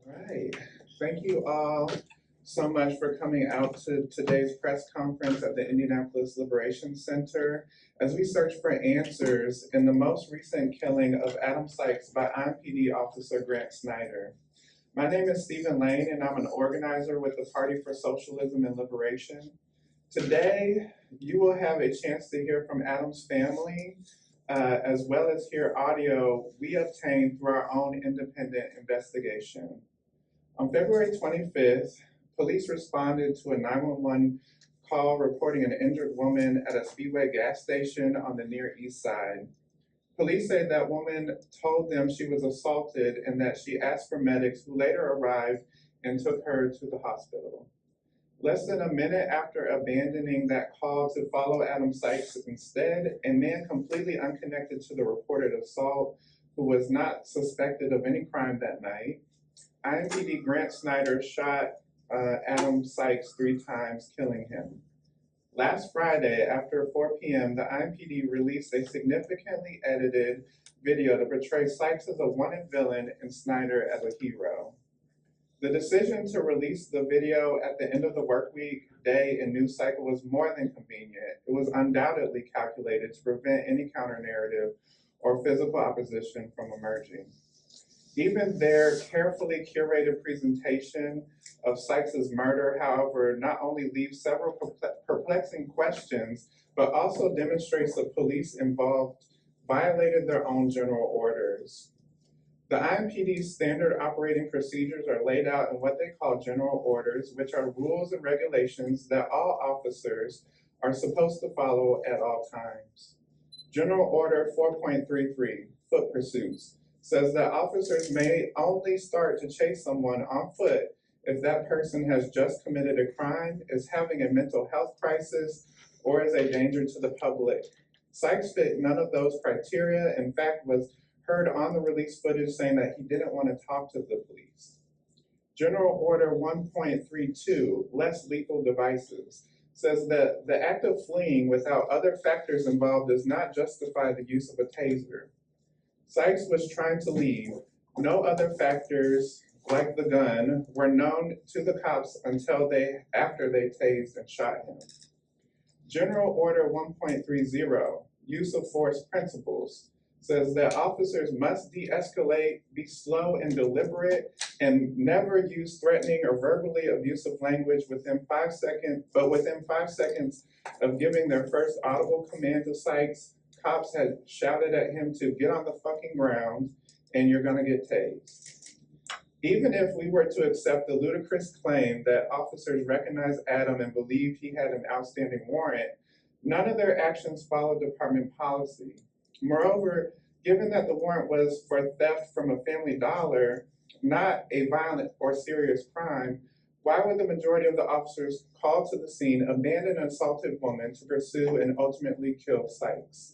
Right. Thank you all so much for coming out to today's press conference at the Indianapolis Liberation Center as we search for answers in the most recent killing of Adam Sykes by IMPD Officer Grant Snyder. My name is Stephen Lane, and I'm an organizer with the Party for Socialism and Liberation. Today, you will have a chance to hear from Adam's family, as well as hear audio we obtained through our own independent investigation. On February 25th, police responded to a 911 call reporting an injured woman at a Speedway gas station on the Near East Side. Police say that woman told them she was assaulted and that she asked for medics, who later arrived and took her to the hospital. Less than a minute after abandoning that call to follow Adam Sykes instead, a man completely unconnected to the reported assault, who was not suspected of any crime that night, IMPD Grant Snyder shot Adam Sykes 3 times, killing him. Last Friday, after 4 p.m., the IMPD released a significantly edited video to portray Sykes as a wanted villain and Snyder as a hero. The decision to release the video at the end of the workweek, day, and news cycle was more than convenient. It was undoubtedly calculated to prevent any counter-narrative or physical opposition from emerging. Even their carefully curated presentation of Sykes' murder, however, not only leaves several perplexing questions, but also demonstrates the police involved violated their own general orders. The IMPD's standard operating procedures are laid out in what they call general orders, which are rules and regulations that all officers are supposed to follow at all times. General Order 4.33, Foot Pursuits, says that officers may only start to chase someone on foot if that person has just committed a crime, is having a mental health crisis, or is a danger to the public. Sykes fit none of those criteria. In fact, was heard on the release footage saying that he didn't want to talk to the police. General Order 1.32, Less Lethal Devices, says that the act of fleeing without other factors involved does not justify the use of a taser. Sykes was trying to leave. No other factors, like the gun, were known to the cops until after they tased and shot him. General Order 1.30, Use of Force Principles, says that officers must de-escalate, be slow and deliberate, and never use threatening or verbally abusive language within 5 seconds of giving their first audible command to Sykes. Cops had shouted at him to get on the fucking ground and you're gonna get tased. Even if we were to accept the ludicrous claim that officers recognized Adam and believed he had an outstanding warrant, none of their actions followed department policy. Moreover, given that the warrant was for theft from a Family Dollar, not a violent or serious crime, why would the majority of the officers called to the scene abandon an assaulted woman to pursue and ultimately kill Sykes?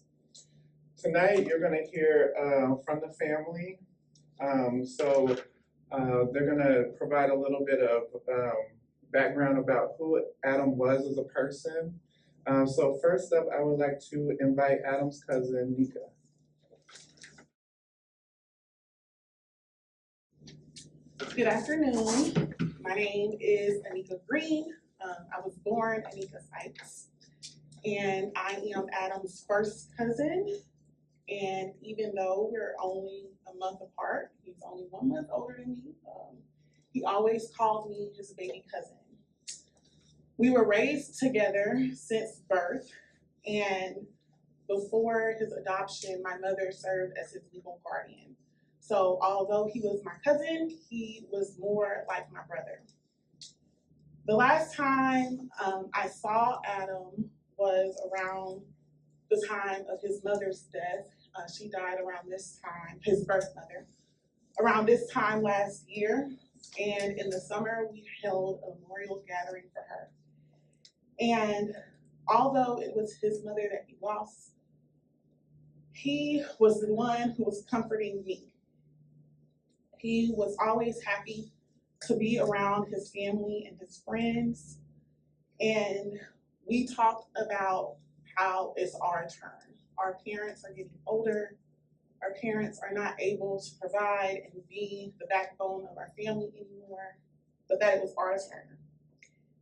Tonight, you're going to hear from the family. They're going to provide a little bit of background about who Adam was as a person. So first up, I would like to invite Adam's cousin, Nika. Good afternoon. My name is Anika Green. I was born Anika Sykes, and I am Adam's first cousin. And even though we're only a month apart, he's only 1 month older than me, he always called me his baby cousin. We were raised together since birth, and before his adoption, my mother served as his legal guardian. So although he was my cousin, he was more like my brother. The last time I saw Adam was around the time of his mother's death. She died around this time, his birth mother, around this time last year. And in the summer, we held a memorial gathering for her. And although it was his mother that he lost, he was the one who was comforting me. He was always happy to be around his family and his friends. And we talked about how it's our turn. Our parents are getting older. our parents are not able to provide and be the backbone of our family anymore, but that it was our turn.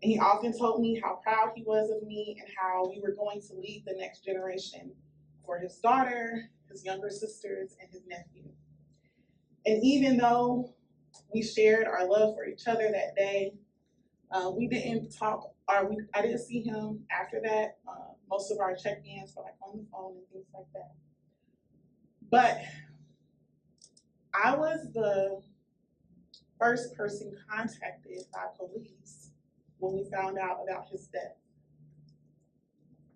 And he often told me how proud he was of me and how we were going to lead the next generation for his daughter, his younger sisters, and his nephew. And even though we shared our love for each other that day, we didn't talk, I didn't see him after that. Most of our check-ins were like on the phone and things like that. But I was the first person contacted by police when we found out about his death.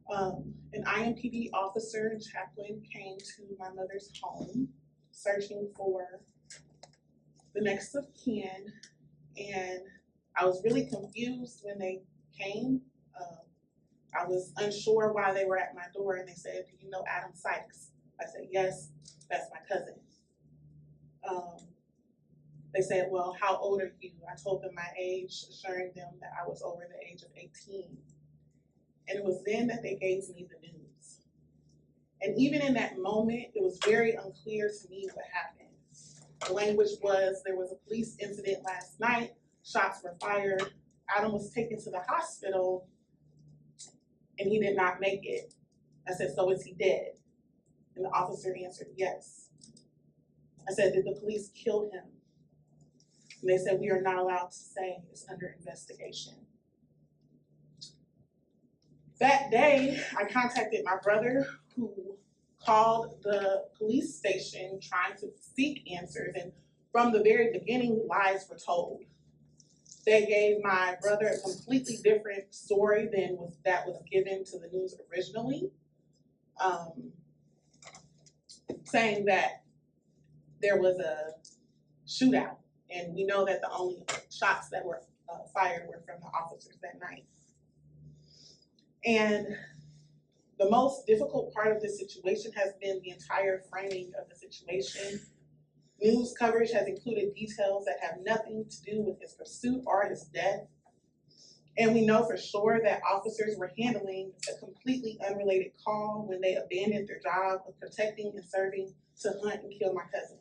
An IMPD officer and chaplain came to my mother's home searching for the next of kin, and I was really confused when they came. I was unsure why they were at my door, and they said, "Do you know Adam Sykes?" I said, "Yes, that's my cousin." They said, "Well, how old are you?" I told them my age, assuring them that I was over the age of 18. And it was then that they gave me the news. And even in that moment, it was very unclear to me what happened. The language was, there was a police incident last night, shots were fired, Adam was taken to the hospital, and he did not make it. I said, "So is he dead?" And the officer answered, "Yes." I said, "Did the police kill him?" And they said, "We are not allowed to say, it's under investigation." That day, I contacted my brother, who called the police station trying to seek answers, and from the very beginning, lies were told. They gave my brother a completely different story than that was given to the news originally, saying that there was a shootout, and we know that the only shots that were fired were from the officers that night. And the most difficult part of this situation has been the entire framing of the situation. News coverage has included details that have nothing to do with his pursuit or his death. And we know for sure that officers were handling a completely unrelated call when they abandoned their job of protecting and serving to hunt and kill my cousin.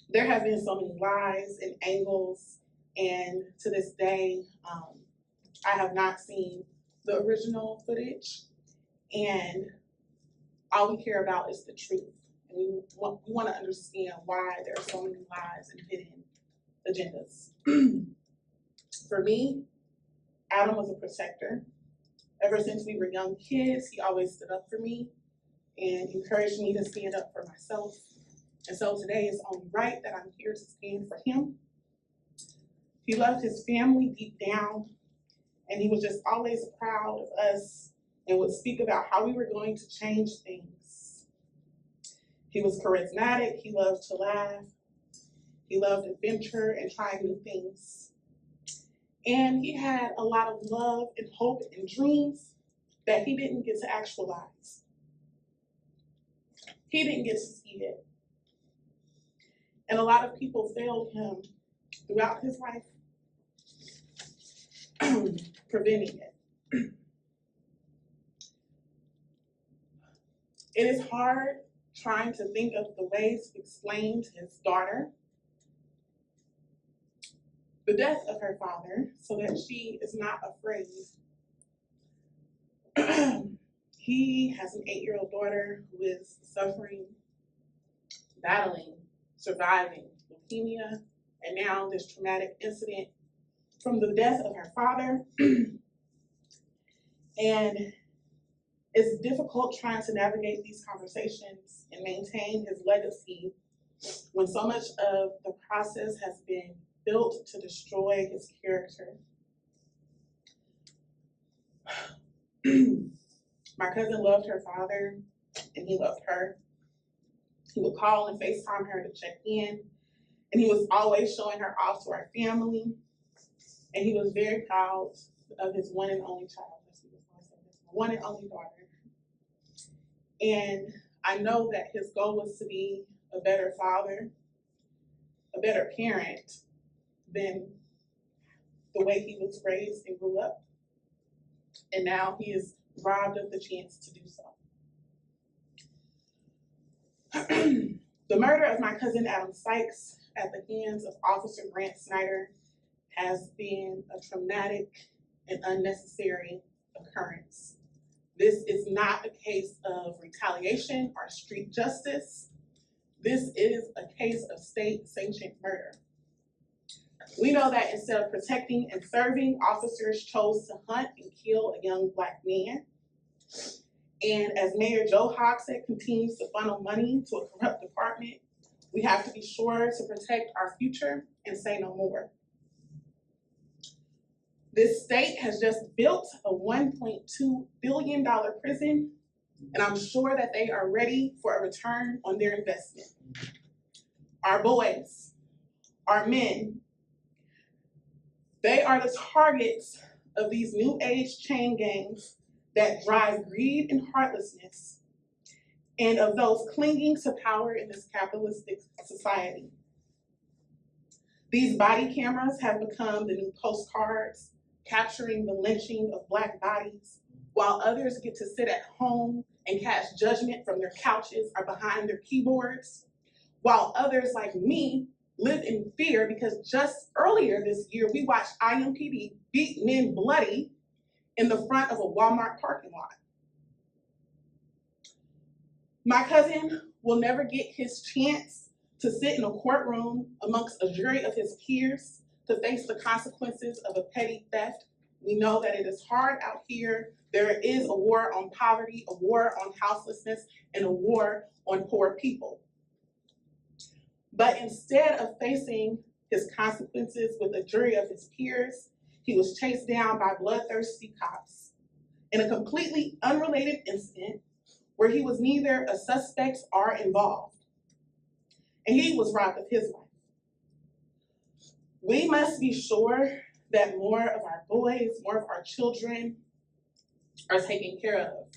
There have been so many lies and angles, and to this day, I have not seen the original footage, and all we care about is the truth. And we want to understand why there are so many lies and hidden agendas. For me, Adam was a protector. Ever since we were young kids, he always stood up for me and encouraged me to stand up for myself. And so today is only right that I'm here to stand for him. He loved his family deep down, and he was just always proud of us and would speak about how we were going to change things. He was charismatic, he loved to laugh, he loved adventure and trying new things. And he had a lot of love and hope and dreams that he didn't get to actualize. He didn't get to see it. And a lot of people failed him throughout his life, preventing it. It is hard trying to think of the ways to explain to his daughter the death of her father so that she is not afraid. He has an 8-year-old daughter who is suffering, battling, surviving leukemia, and now this traumatic incident from the death of her father. And it's difficult trying to navigate these conversations and maintain his legacy when so much of the process has been built to destroy his character. My cousin loved her father, and he loved her. He would call and FaceTime her to check in, and he was always showing her off to our family, and he was very proud of his one and only child, one and only daughter. And I know that his goal was to be a better father, a better parent than the way he was raised and grew up. And now he is robbed of the chance to do so. The murder of my cousin Adam Sykes at the hands of Officer Grant Snyder has been a traumatic and unnecessary occurrence. This is not a case of retaliation or street justice. This is a case of state-sanctioned murder. We know that instead of protecting and serving, officers chose to hunt and kill a young Black man. And as Mayor Joe Hogsett continues to funnel money to a corrupt department, we have to be sure to protect our future and say no more. This state has just built a $1.2 billion prison, and I'm sure that they are ready for a return on their investment. Our boys, our men, they are the targets of these new age chain gangs that drive greed and heartlessness, and of those clinging to power in this capitalistic society. These body cameras have become the new postcards, capturing the lynching of Black bodies, while others get to sit at home and cast judgment from their couches or behind their keyboards, while others like me live in fear because just earlier this year, we watched IMPD beat men bloody in the front of a Walmart parking lot. My cousin will never get his chance to sit in a courtroom amongst a jury of his peers to face the consequences of a petty theft. We know that it is hard out here. There is a war on poverty, a war on houselessness, and a war on poor people. But instead of facing his consequences with a jury of his peers, he was chased down by bloodthirsty cops in a completely unrelated incident where he was neither a suspect or involved. And he was robbed of his life. We must be sure that more of our boys, more of our children are taken care of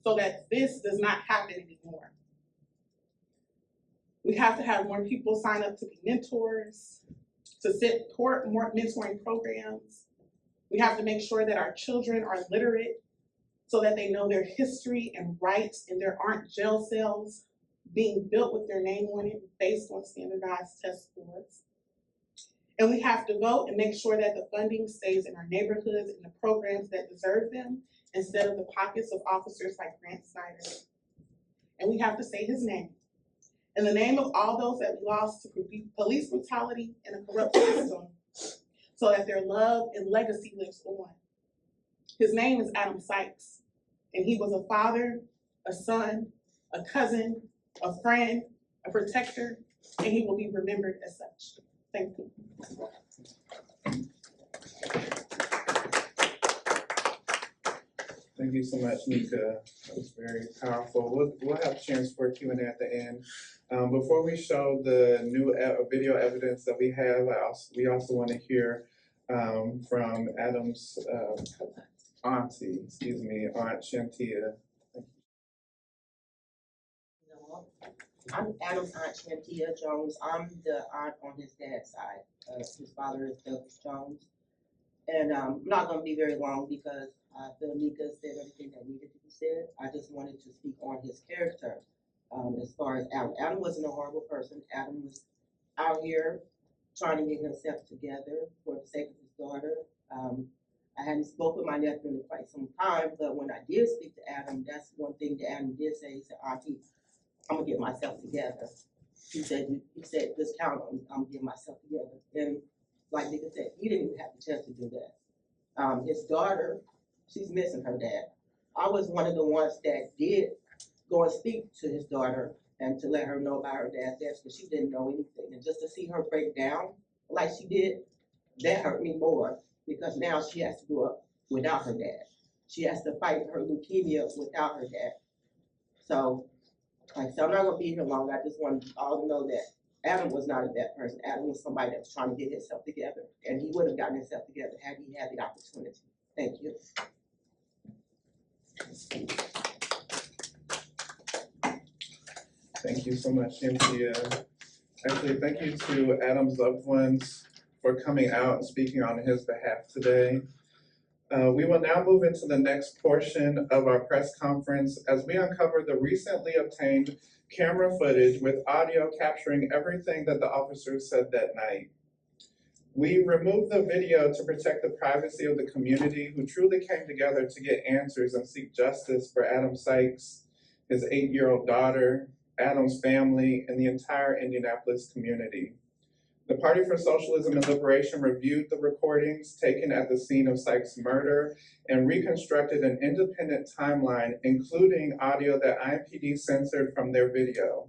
so that this does not happen anymore. We have to have more people sign up to be mentors, to support more mentoring programs. We have to make sure that our children are literate so that they know their history and rights, and there aren't jail cells being built with their name on it based on standardized test scores. And we have to vote and make sure that the funding stays in our neighborhoods and the programs that deserve them instead of the pockets of officers like Grant Snyder. And we have to say his name. In the name of all those that we lost to police brutality and a corrupt system, so that their love and legacy lives on. His name is Adam Sykes, and he was a father, a son, a cousin, a friend, a protector, and he will be remembered as such. Thank you. Thank you so much, Nika. That was very powerful. We'll have a chance for a Q&A at the end. Before we show the new video evidence that we have, we also want to hear from Adam's auntie, Aunt Shantia. I'm Adam's Aunt Shantia Jones. I'm the aunt on his dad's side. His father is Douglas Jones. And I'm not going to be very long because I feel Nika said everything that needed to be said. I just wanted to speak on his character as far as Adam. Adam wasn't a horrible person. Adam was out here trying to get himself together for the sake of his daughter. I hadn't spoken with my nephew in quite some time, but when I did speak to Adam, that's one thing that Adam did say. He said, Auntie, I'm gonna get myself together. He said, just count on me, I'm gonna get myself together. And like Nika said, he didn't even have the chance to do that. His daughter, she's missing her dad. I was one of the ones that did go and speak to his daughter and to let her know about her dad's death, because she didn't know anything. And just to see her break down like she did, that hurt me more, because now she has to grow up without her dad. She has to fight her leukemia without her dad. So, like I said, I'm not gonna be here long. I just want you all to know that Adam was not a bad person. Adam was somebody that was trying to get himself together, and he would have gotten himself together had he had the opportunity. Thank you. Thank you so much, Cynthia. Actually, thank you to Adam's loved ones for coming out and speaking on his behalf today. We will now move into the next portion of our press conference as we uncover the recently obtained camera footage with audio capturing everything that the officers said that night. We removed the video to protect the privacy of the community who truly came together to get answers and seek justice for Adam Sykes, his 8-year-old daughter, Adam's family, and the entire Indianapolis community. The Party for Socialism and Liberation reviewed the recordings taken at the scene of Sykes' murder and reconstructed an independent timeline, including audio that IMPD censored from their video.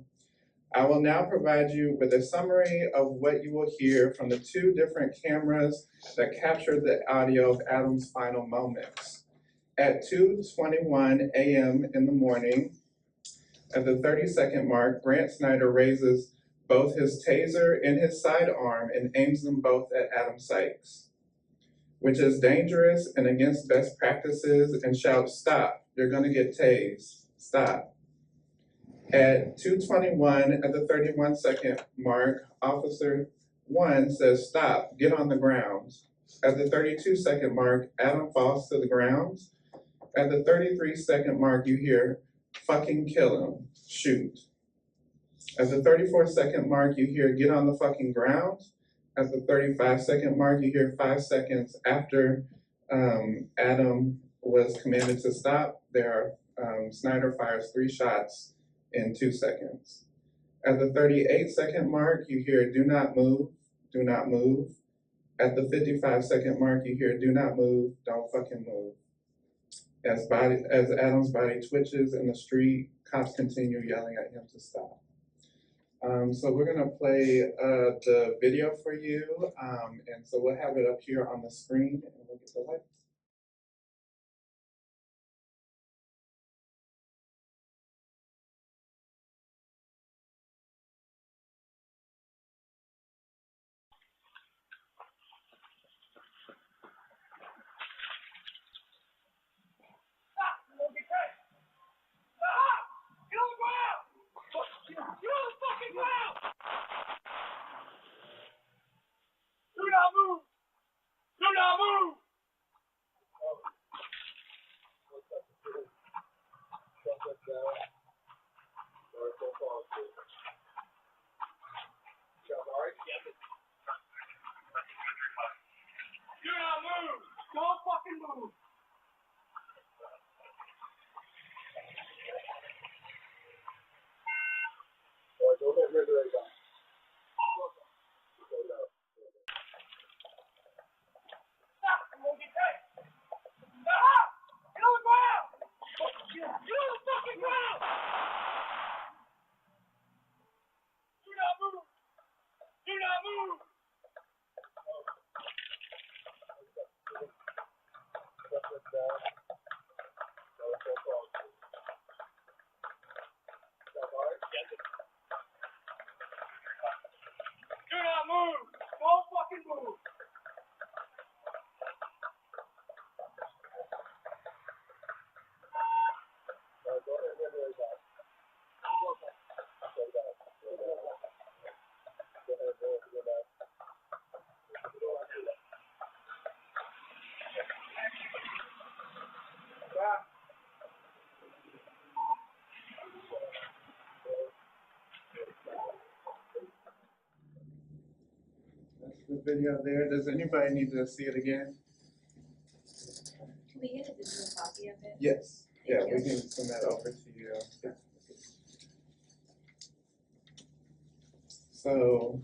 I will now provide you with a summary of what you will hear from the 2 different cameras that captured the audio of Adam's final moments. At 2:21 a.m. in the morning, at the 30-second mark, Grant Snyder raises both his taser and his sidearm and aims them both at Adam Sykes, which is dangerous and against best practices, and shouts, "Stop, you're gonna get tased, stop." At 2:21, at the 31-second mark, Officer 1 says, "Stop, get on the ground." At the 32-second mark, Adam falls to the ground. At the 33-second mark, you hear, "Fucking kill him, shoot." At the 34-second mark, you hear, "Get on the fucking ground." At the 35-second mark, you hear 5 seconds after Adam was commanded to stop, Snyder fires 3 shots in 2 seconds. At the 38-second mark, you hear, "Do not move, do not move." At the 55-second mark, you hear, "Do not move, don't fucking move." As Adam's body twitches in the street, cops continue yelling at him to stop. So we're gonna play the video for you, and so we'll have it up here on the screen, and we'll get the light. That's the video there. Does anybody need to see it again? Can we get a digital copy of it? Yes. Yeah, Thank we you. can send that over to you. So,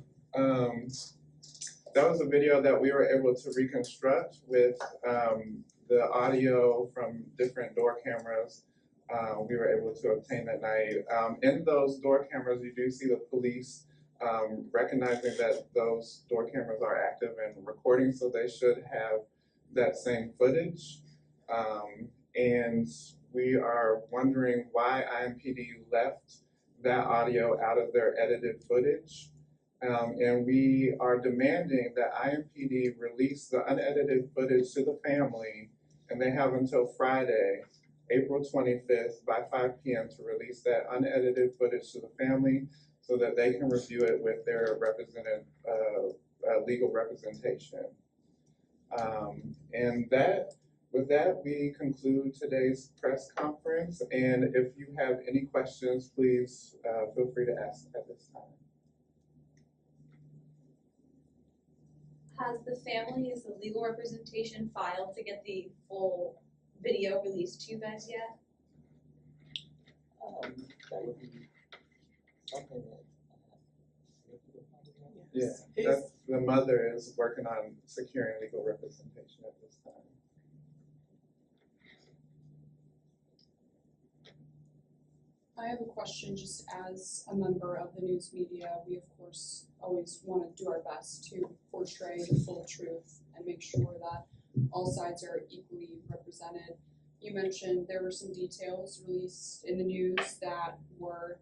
that was a video that we were able to reconstruct with the audio from different door cameras we were able to obtain that night. In those door cameras, you do see the police recognizing that those door cameras are active and recording, so they should have that same footage. And we are wondering why IMPD left that audio out of their edited footage. And we are demanding that IMPD release the unedited footage to the family, and they have until Friday, April 25th by 5 p.m. to release that unedited footage to the family so that they can review it with their legal representation. And that With that, we conclude today's press conference, and if you have any questions, please feel free to ask at this time. Has the family's legal representation filed to get the full video released to you guys yet? That would be something that. Yeah, that's, the mother is working on securing legal representation at this time. I have a question just as a member of the news media. We of course always want to do our best to portray the full truth and make sure that all sides are equally represented. You mentioned there were some details released in the news that were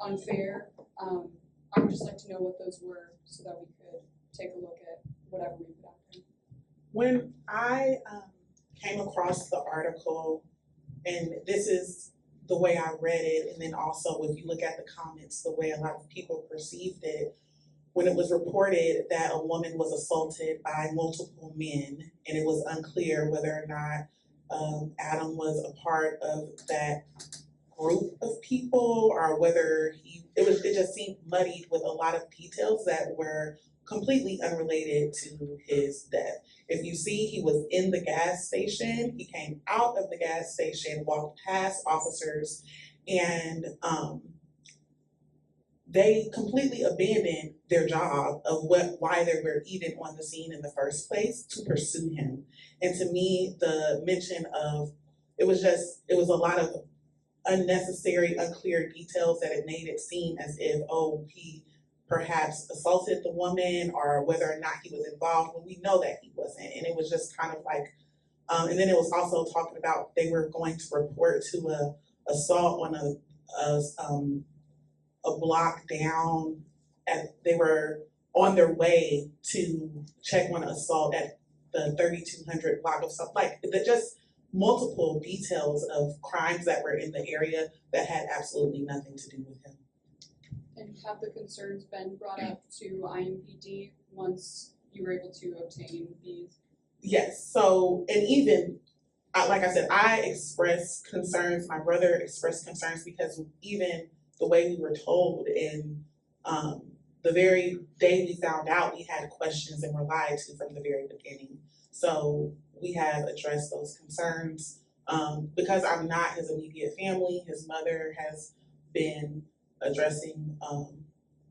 unfair. I would just like to know what those were so that we could take a look at whatever we put out there. When I came across the article, and this is the way I read it, and then also if you look at the comments, the way a lot of people perceived it, when it was reported that a woman was assaulted by multiple men, and it was unclear whether or not Adam was a part of that group of people or whether it just seemed muddied with a lot of details that were completely unrelated to his death. If you see, he was in the gas station, he came out of the gas station, walked past officers, and they completely abandoned their job of why they were even on the scene in the first place to pursue him. And to me, the mention of, it was a lot of unnecessary, unclear details that it made it seem as if, oh, he perhaps assaulted the woman or whether or not he was involved when we know that he wasn't. And it was just kind of like, and then it was also talking about they were going to report to a assault on a block down, and they were on their way to check on an assault at the 3200 block of something, like just multiple details of crimes that were in the area that had absolutely nothing to do with him. And have the concerns been brought up to IMPD once you were able to obtain these? Yes, so, and even, like I said, I expressed concerns, my brother expressed concerns, because even the way we were told in the very day we found out, we had questions and were lied to from the very beginning. So we have addressed those concerns. Because I'm not his immediate family, his mother has been addressing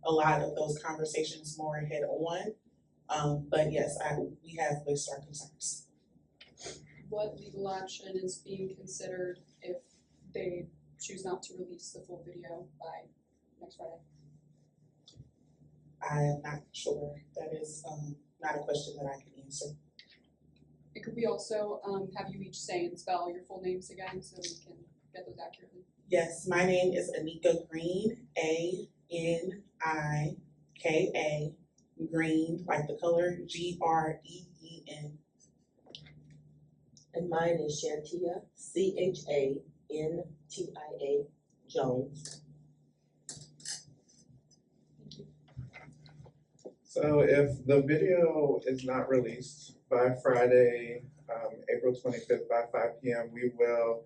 a lot of those conversations more head on. But yes, we have voiced our concerns. What legal action is being considered if they choose not to release the full video by next Friday? I am not sure. That is not a question that I can answer. And could we also have you each say and spell your full names again so we can get those accurately? Yes, my name is Anika Green, A-N-I-K-A, Green, like the color, G-R-E-E-N. And mine is Shantia, C-H-A-N-T-I-A, Jones. Thank you. So if the video is not released by Friday, April 25th by 5 p.m., we will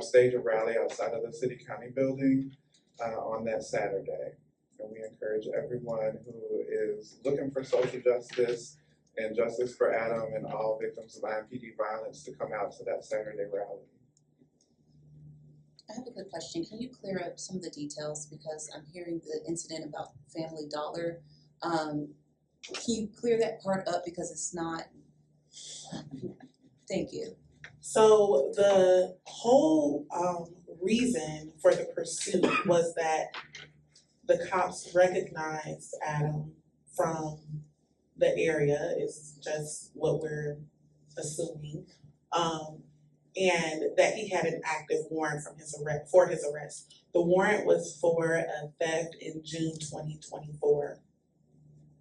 stage a rally outside of the City County building on that Saturday. And we encourage everyone who is looking for social justice and justice for Adam and all victims of IMPD violence to come out to that Saturday rally. I have a good question. Can you clear up some of the details, because I'm hearing the incident about Family Dollar. Can you clear that part up, because it's not, thank you. So the whole reason for the pursuit was that the cops recognized Adam from the area, is just what we're assuming, and that he had an active warrant for his arrest. The warrant was for a theft in June 2024,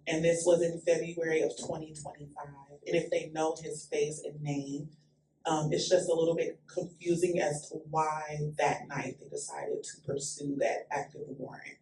and this was in February of 2025. And if they know his face and name, it's just a little bit confusing as to why that night they decided to pursue that active warrant.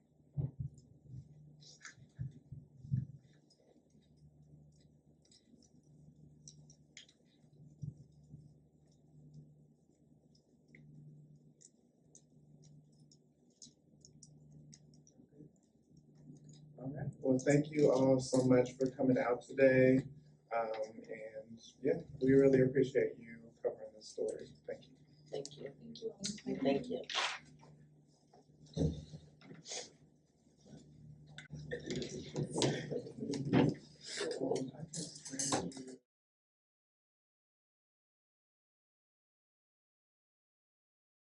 All right, well, thank you all so much for coming out today. And yeah, we really appreciate you covering this story. Thank you. Thank you. Thank you. Thank you.